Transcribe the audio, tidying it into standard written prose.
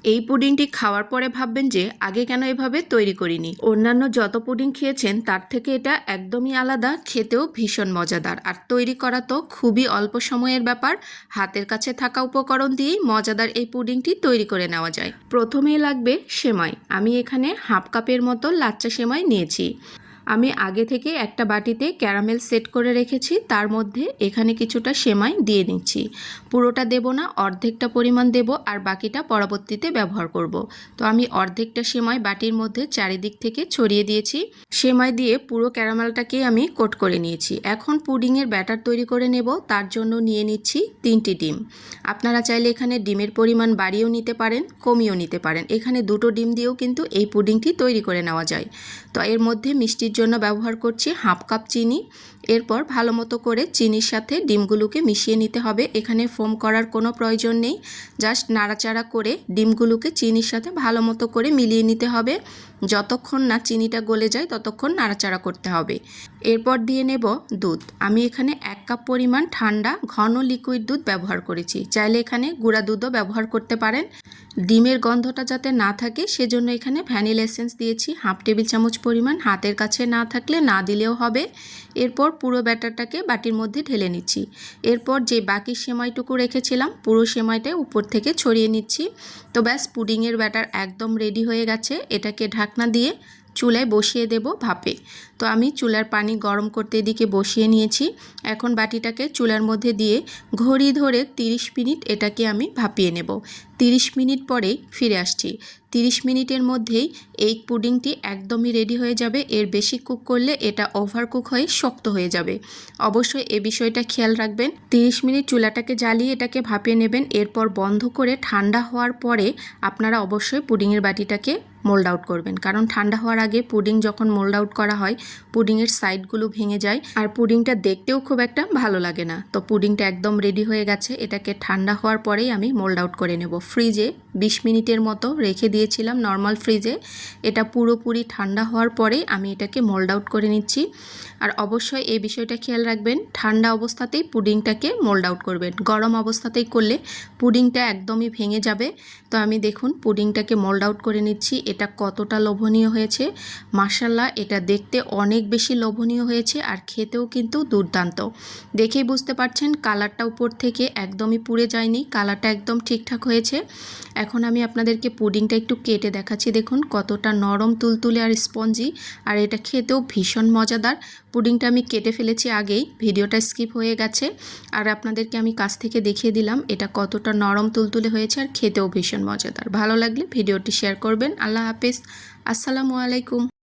এই পুডিংটি খাওয়ার পরে ভাববেন যে আগে কেন এভাবে তৈরি করিনি। অন্যান্য যত পুডিং খেয়েছেন তার থেকে এটা একদমই আলাদা, খেতেও ভীষণ মজাদার। আর তৈরি করা তো খুবই অল্প সময়ের ব্যাপার। হাতের কাছে থাকা উপকরণ দিয়েই মজাদার এই পুডিংটি তৈরি করে নেওয়া যায়। প্রথমেই লাগবে সেমাই। আমি এখানে হাফ কাপের মতো লাচ্চা সেমাই নিয়েছি। আমি আগে থেকে একটা বাটিতে ক্যারামেল সেট করে রেখেছি, তার মধ্যে এখানে কিছুটা সেমাই দিয়ে নিচ্ছি। পুরোটা দেব না, অর্ধেকটা পরিমাণ দেব, আর বাকিটা পরবর্তীতে ব্যবহার করব। তো আমি অর্ধেকটা সেমাই বাটির মধ্যে চারিদিক থেকে ছড়িয়ে দিয়েছি। সেমাই দিয়ে পুরো ক্যারামেলটাকে আমি কোট করে নিয়েছি। এখন পুডিংয়ের ব্যাটার তৈরি করে নেব। তার জন্য নিয়ে নিচ্ছি 3টি ডিম। আপনারা চাইলে এখানে ডিমের পরিমাণ বাড়িয়েও নিতে পারেন, কমিয়েও নিতে পারেন। এখানে 2টো ডিম দিয়েও কিন্তু এই পুডিংটি তৈরি করে নেওয়া যায়। তো এর মধ্যে মিষ্টির জন্য ব্যবহার করছি হাফ কাপ চিনি। এরপর ভালো মতো করে চিনির সাথে ডিমগুলোকে মিশিয়ে নিতে হবে। এখানে ফোম করার কোনো প্রয়োজন নেই, জাস্ট নাড়াচাড়া করে ডিমগুলোকে চিনির সাথে ভালো মতো করে মিলিয়ে নিতে হবে। যতক্ষণ না চিনিটা গলে যায় ততক্ষণ নাড়াচাড়া করতে হবে। এরপর দিয়ে নেব দুধ। আমি এখানে 1 কাপ পরিমাণ ঠান্ডা ঘন লিকুইড দুধ ব্যবহার করেছি। চাইলে এখানে গুঁড়া দুধও ব্যবহার করতে পারেন। ডিমের গন্ধটা যাতে না থাকে সেজন্য এখানে ভ্যানিলা এসেন্স দিয়েছি হাফ টেবিল চামচ পরিমাণ। হাতের কাছে না থাকলে না দিলেও হবে। এরপর পুরো ব্যাটারটাকে বাটির মধ্যে ঢেলে নিচ্ছি। এরপর যে বাকি সেমাইটুকু রেখেছিলাম পুরো সেমাইটা উপর থেকে ছড়িয়ে নিচ্ছি। তো ব্যাস, পুডিংয়ের ব্যাটার একদম রেডি হয়ে গেছে। এটাকে ঢাকনা দিয়ে চুলায় বসিয়ে দেব ভাপে। তো আমি চুলার পানি গরম করতে এদিকে বসিয়ে নিয়েছি। এখন বাটিটাকে চুলার মধ্যে দিয়ে ঘড়ি ধরে 30 মিনিট এটাকে আমি ভাপিয়ে নেব। 30 মিনিট পরেই ফিরে আসছি। 30 মিনিটের মধ্যেই এই পুডিংটি একদমই রেডি হয়ে যাবে। এর বেশি কুক করলে এটা ওভার কুক হয়ে শক্ত হয়ে যাবে। অবশ্যই এই বিষয়টা খেয়াল রাখবেন। 30 মিনিট চুলাটাকে জ্বালিয়ে এটাকে ভাপিয়ে নেবেন। এরপর বন্ধ করে ঠান্ডা হওয়ার পরে আপনারা অবশ্যই পুডিংয়ের বাটিটাকে মোল্ড আউট করবেন, কারণ ঠান্ডা হওয়ার আগে পুডিং যখন মোল্ড আউট করা হয় পুডিংয়ের সাইডগুলো ভেঙে যায় আর পুডিংটা দেখতেও খুব একটা ভালো লাগে না। তো পুডিংটা একদম রেডি হয়ে গেছে। এটাকে ঠান্ডা হওয়ার পরেই আমি মোল্ড আউট করে নেব। ফ্রিজে 20 মিনিটের মতো রেখে দিয়েছিলাম নর্মাল ফ্রিজে। এটা পুরোপুরি ঠান্ডা হওয়ার পরেই আমি এটাকে মোল্ড আউট করে নিচ্ছি। আর অবশ্যই এই বিষয়টা খেয়াল রাখবেন, ঠান্ডা অবস্থাতেই পুডিংটাকে মোল্ড আউট করবেন। গরম অবস্থাতেই করলে পুডিংটা একদমই ভেঙে যাবে। তো আমি দেখুন পুডিংটাকে মোল্ড আউট করে নিচ্ছি। এটা কতটা লোভনীয় হয়েছে মাশাআল্লাহ। এটা দেখতে অনেক বেশি লোভনীয় হয়েছে আর খেতেও কিন্তু দুর্দান্ত। দেখেই বুঝতে পারছেন কালারটা উপর থেকে একদমই পুড়ে যায়নি, কালারটা একদম ঠিকঠাক হয়েছে। এখন আমি আপনাদেরকে পুডিংটা একটু কেটে দেখাচ্ছি। দেখুন কতটা নরম তুলতুলে আর স্পঞ্জি, আর এটা খেতেও ভীষণ মজাদার। পুডিংটা আমি কেটে ফেলেছি আগেই, ভিডিওটা স্কিপ হয়ে গেছে। আর আপনাদেরকে আমি কাছ থেকে দেখিয়ে দিলাম এটা কতটা নরম তুলতুলে হয়েছে আর খেতেও ভীষণ মজাদার। ভালো লাগলে ভিডিওটি শেয়ার করবেন। আল্লাহ হাফেজ, আসসালামু আলাইকুম।